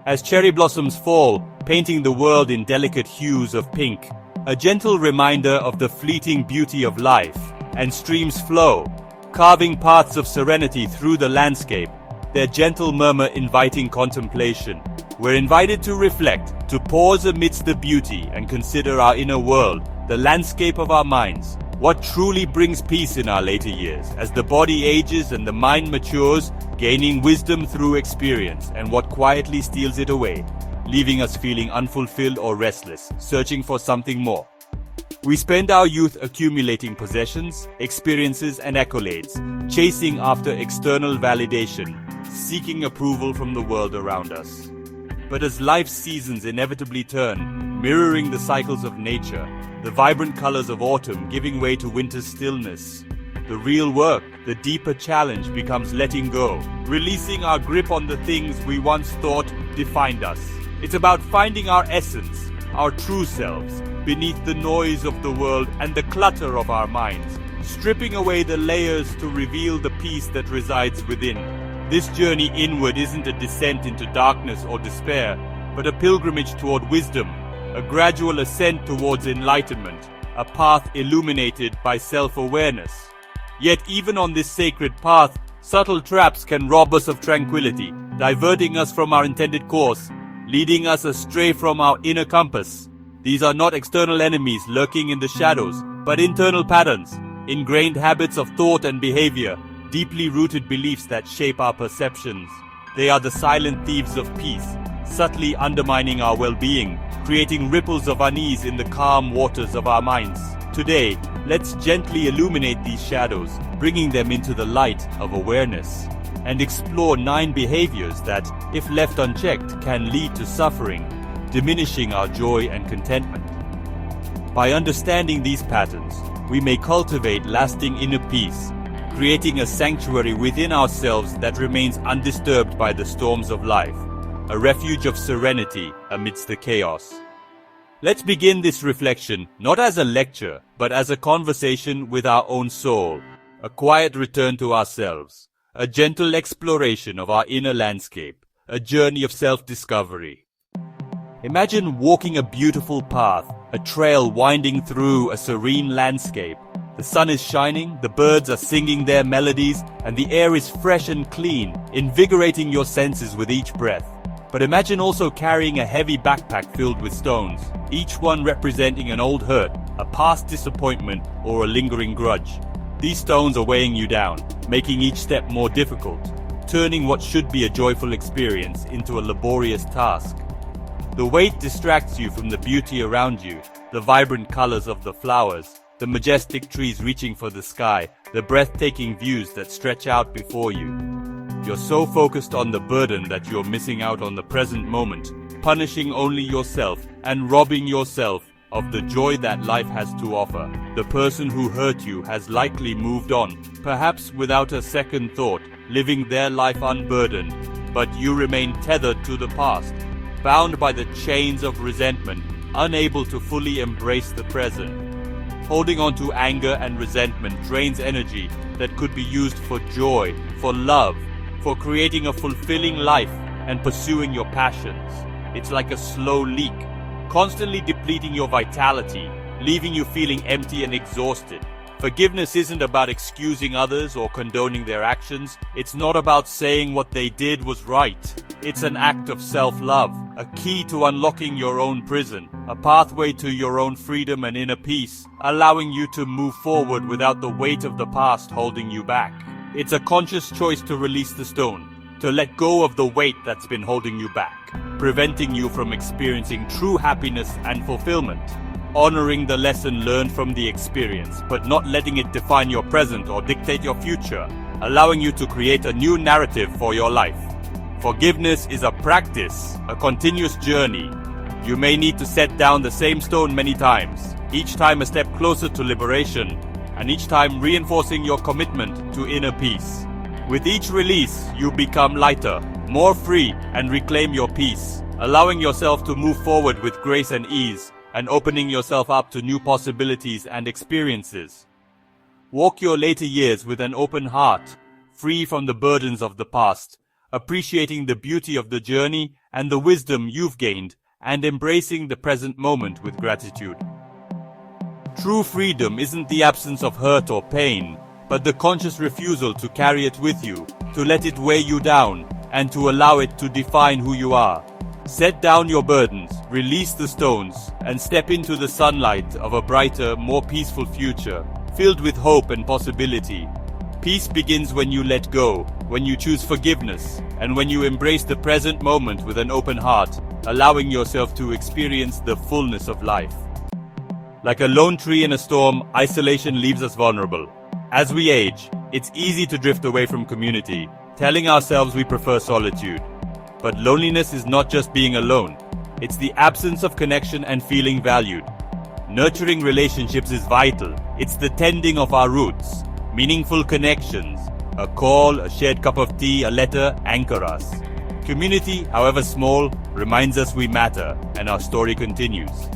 as cherry blossoms fall, painting the world in delicate hues of pink, a gentle reminder of the fleeting beauty of life, and streams flow, carving paths of serenity through the landscape, their gentle murmur inviting contemplation. We're invited to reflect, to pause amidst the beauty and consider our inner world, the landscape of our minds. What truly brings peace in our later years, as the body ages and the mind matures, gaining wisdom through experience, and what quietly steals it away, leaving us feeling unfulfilled or restless, searching for something more. We spend our youth accumulating possessions, experiences, and accolades, chasing after external validation, seeking approval from the world around us. But as life's seasons inevitably turn, mirroring the cycles of nature, the vibrant colors of autumn giving way to winter's stillness, the real work, the deeper challenge becomes letting go, releasing our grip on the things we once thought defined us. It's about finding our essence, our true selves, beneath the noise of the world and the clutter of our minds, stripping away the layers to reveal the peace that resides within. This journey inward isn't a descent into darkness or despair, but a pilgrimage toward wisdom, a gradual ascent towards enlightenment, a path illuminated by self-awareness. Yet even on this sacred path, subtle traps can rob us of tranquility, diverting us from our intended course, leading us astray from our inner compass. These are not external enemies lurking in the shadows, but internal patterns, ingrained habits of thought and behavior, deeply rooted beliefs that shape our perceptions. They are the silent thieves of peace, subtly undermining our well-being, creating ripples of unease in the calm waters of our minds. Today, let's gently illuminate these shadows, bringing them into the light of awareness, and explore 9 behaviors that, if left unchecked, can lead to suffering, diminishing our joy and contentment. By understanding these patterns, we may cultivate lasting inner peace, creating a sanctuary within ourselves that remains undisturbed by the storms of life, a refuge of serenity amidst the chaos. Let's begin this reflection not as a lecture, but as a conversation with our own soul, a quiet return to ourselves, a gentle exploration of our inner landscape, a journey of self-discovery. Imagine walking a beautiful path, a trail winding through a serene landscape. The sun is shining, the birds are singing their melodies, and the air is fresh and clean, invigorating your senses with each breath. But imagine also carrying a heavy backpack filled with stones, each one representing an old hurt, a past disappointment, or a lingering grudge. These stones are weighing you down, making each step more difficult, turning what should be a joyful experience into a laborious task. The weight distracts you from the beauty around you, the vibrant colors of the flowers, the majestic trees reaching for the sky, the breathtaking views that stretch out before you. You're so focused on the burden that you're missing out on the present moment, punishing only yourself and robbing yourself of the joy that life has to offer. The person who hurt you has likely moved on, perhaps without a second thought, living their life unburdened, but you remain tethered to the past, bound by the chains of resentment, unable to fully embrace the present. Holding on to anger and resentment drains energy that could be used for joy, for love, for creating a fulfilling life and pursuing your passions. It's like a slow leak, constantly depleting your vitality, leaving you feeling empty and exhausted. Forgiveness isn't about excusing others or condoning their actions. It's not about saying what they did was right. It's an act of self-love, a key to unlocking your own prison, a pathway to your own freedom and inner peace, allowing you to move forward without the weight of the past holding you back. It's a conscious choice to release the stone, to let go of the weight that's been holding you back, preventing you from experiencing true happiness and fulfillment. Honoring the lesson learned from the experience, but not letting it define your present or dictate your future, allowing you to create a new narrative for your life. Forgiveness is a practice, a continuous journey. You may need to set down the same stone many times, each time a step closer to liberation, and each time reinforcing your commitment to inner peace. With each release, you become lighter, more free, and reclaim your peace, allowing yourself to move forward with grace and ease, and opening yourself up to new possibilities and experiences. Walk your later years with an open heart, free from the burdens of the past, appreciating the beauty of the journey and the wisdom you've gained, and embracing the present moment with gratitude. True freedom isn't the absence of hurt or pain, but the conscious refusal to carry it with you, to let it weigh you down, and to allow it to define who you are. Set down your burdens, release the stones, and step into the sunlight of a brighter, more peaceful future, filled with hope and possibility. Peace begins when you let go, when you choose forgiveness, and when you embrace the present moment with an open heart, allowing yourself to experience the fullness of life. Like a lone tree in a storm, isolation leaves us vulnerable. As we age, it's easy to drift away from community, telling ourselves we prefer solitude. But loneliness is not just being alone. It's the absence of connection and feeling valued. Nurturing relationships is vital. It's the tending of our roots. Meaningful connections, a call, a shared cup of tea, a letter, anchor us. Community, however small, reminds us we matter, and our story continues.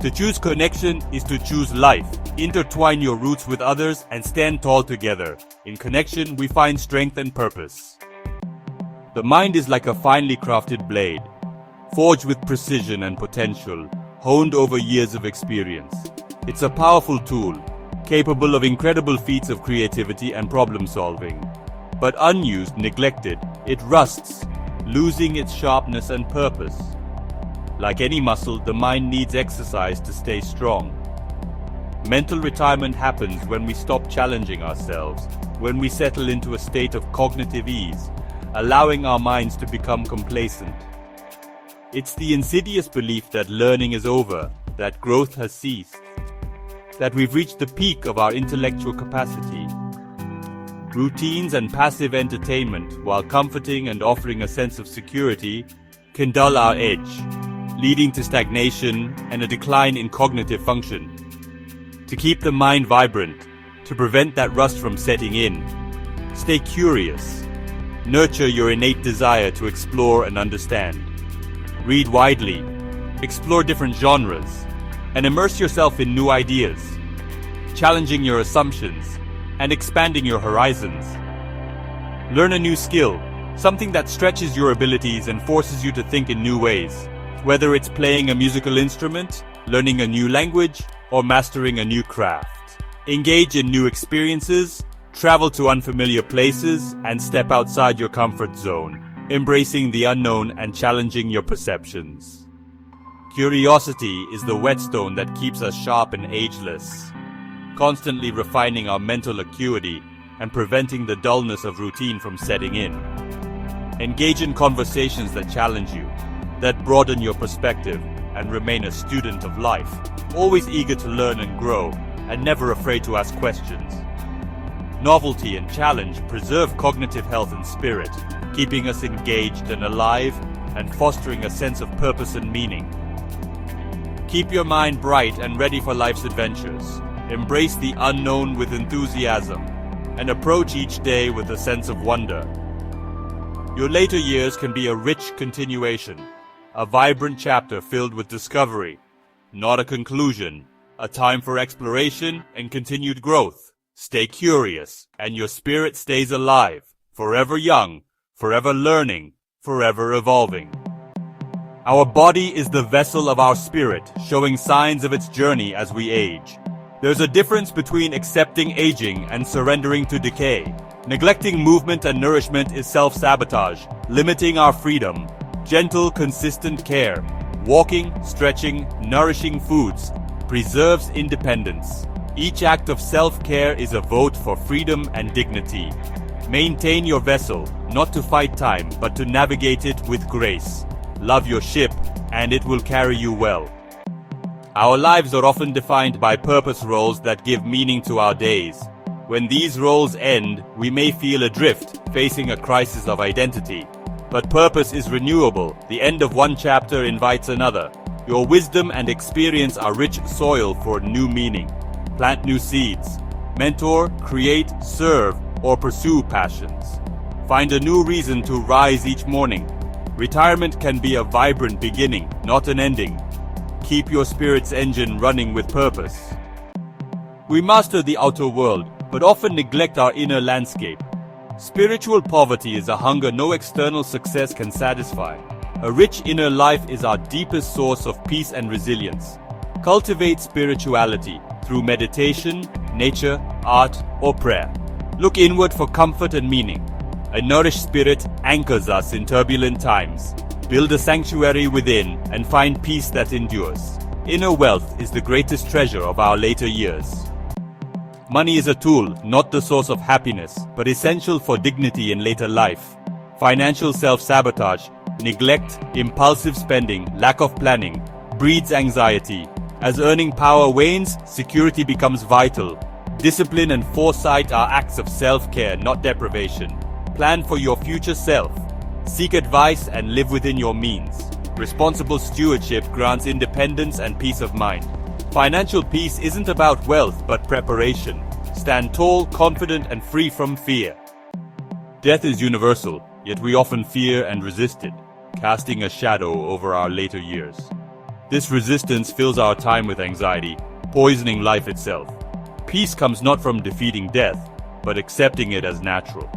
To choose connection is to choose life. Intertwine your roots with others and stand tall together. In connection, we find strength and purpose. The mind is like a finely crafted blade, forged with precision and potential, honed over years of experience. It's a powerful tool, capable of incredible feats of creativity and problem solving. But unused, neglected, it rusts, losing its sharpness and purpose. Like any muscle, the mind needs exercise to stay strong. Mental retirement happens when we stop challenging ourselves, when we settle into a state of cognitive ease, allowing our minds to become complacent. It's the insidious belief that learning is over, that growth has ceased, that we've reached the peak of our intellectual capacity. Routines and passive entertainment, while comforting and offering a sense of security, can dull our edge, leading to stagnation and a decline in cognitive function. To keep the mind vibrant, to prevent that rust from setting in, stay curious. Nurture your innate desire to explore and understand. Read widely, explore different genres, and immerse yourself in new ideas, challenging your assumptions and expanding your horizons. Learn a new skill, something that stretches your abilities and forces you to think in new ways. Whether it's playing a musical instrument, learning a new language, or mastering a new craft. Engage in new experiences, travel to unfamiliar places, and step outside your comfort zone, embracing the unknown and challenging your perceptions. Curiosity is the whetstone that keeps us sharp and ageless, constantly refining our mental acuity and preventing the dullness of routine from setting in. Engage in conversations that challenge you, that broaden your perspective, and remain a student of life, always eager to learn and grow, and never afraid to ask questions. Novelty and challenge preserve cognitive health and spirit, keeping us engaged and alive, and fostering a sense of purpose and meaning. Keep your mind bright and ready for life's adventures. Embrace the unknown with enthusiasm, and approach each day with a sense of wonder. Your later years can be a rich continuation, a vibrant chapter filled with discovery, not a conclusion, a time for exploration and continued growth. Stay curious, and your spirit stays alive, forever young, forever learning, forever evolving. Our body is the vessel of our spirit, showing signs of its journey as we age. There's a difference between accepting aging and surrendering to decay. Neglecting movement and nourishment is self-sabotage, limiting our freedom. Gentle, consistent care, walking, stretching, nourishing foods, preserves independence. Each act of self-care is a vote for freedom and dignity. Maintain your vessel, not to fight time, but to navigate it with grace. Love your ship, and it will carry you well. Our lives are often defined by purpose roles that give meaning to our days. When these roles end, we may feel adrift, facing a crisis of identity. But purpose is renewable. The end of one chapter invites another. Your wisdom and experience are rich soil for new meaning. Plant new seeds. Mentor, create, serve, or pursue passions. Find a new reason to rise each morning. Retirement can be a vibrant beginning, not an ending. Keep your spirit's engine running with purpose. We master the outer world, but often neglect our inner landscape. Spiritual poverty is a hunger no external success can satisfy. A rich inner life is our deepest source of peace and resilience. Cultivate spirituality through meditation, nature, art, or prayer. Look inward for comfort and meaning. A nourished spirit anchors us in turbulent times. Build a sanctuary within and find peace that endures. Inner wealth is the greatest treasure of our later years. Money is a tool, not the source of happiness, but essential for dignity in later life. Financial self-sabotage, neglect, impulsive spending, lack of planning, breeds anxiety. As earning power wanes, security becomes vital. Discipline and foresight are acts of self-care, not deprivation. Plan for your future self. Seek advice and live within your means. Responsible stewardship grants independence and peace of mind. Financial peace isn't about wealth but preparation. Stand tall, confident, and free from fear. Death is universal, yet we often fear and resist it, casting a shadow over our later years. This resistance fills our time with anxiety, poisoning life itself. Peace comes not from defeating death, but accepting it as natural.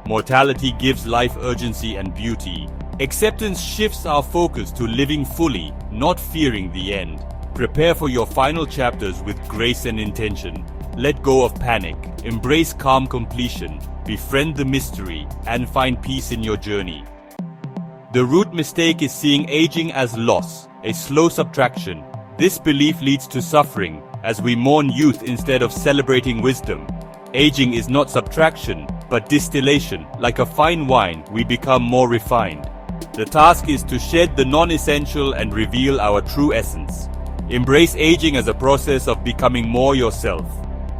Mortality gives life urgency and beauty. Acceptance shifts our focus to living fully, not fearing the end. Prepare for your final chapters with grace and intention. Let go of panic, embrace calm completion, befriend the mystery, and find peace in your journey. The root mistake is seeing aging as loss, a slow subtraction. This belief leads to suffering, as we mourn youth instead of celebrating wisdom. Aging is not subtraction, but distillation. Like a fine wine, we become more refined. The task is to shed the non-essential and reveal our true essence. Embrace aging as a process of becoming more yourself.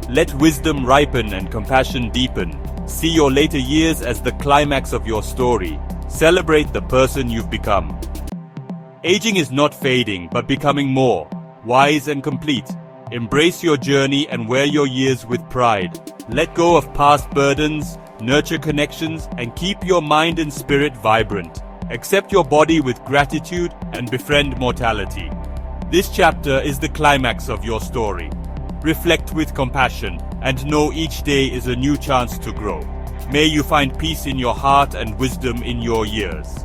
Let wisdom ripen and compassion deepen. See your later years as the climax of your story. Celebrate the person you've become. Aging is not fading, but becoming more wise and complete. Embrace your journey and wear your years with pride. Let go of past burdens, nurture connections, and keep your mind and spirit vibrant. Accept your body with gratitude and befriend mortality. This chapter is the climax of your story. Reflect with compassion and know each day is a new chance to grow. May you find peace in your heart and wisdom in your years.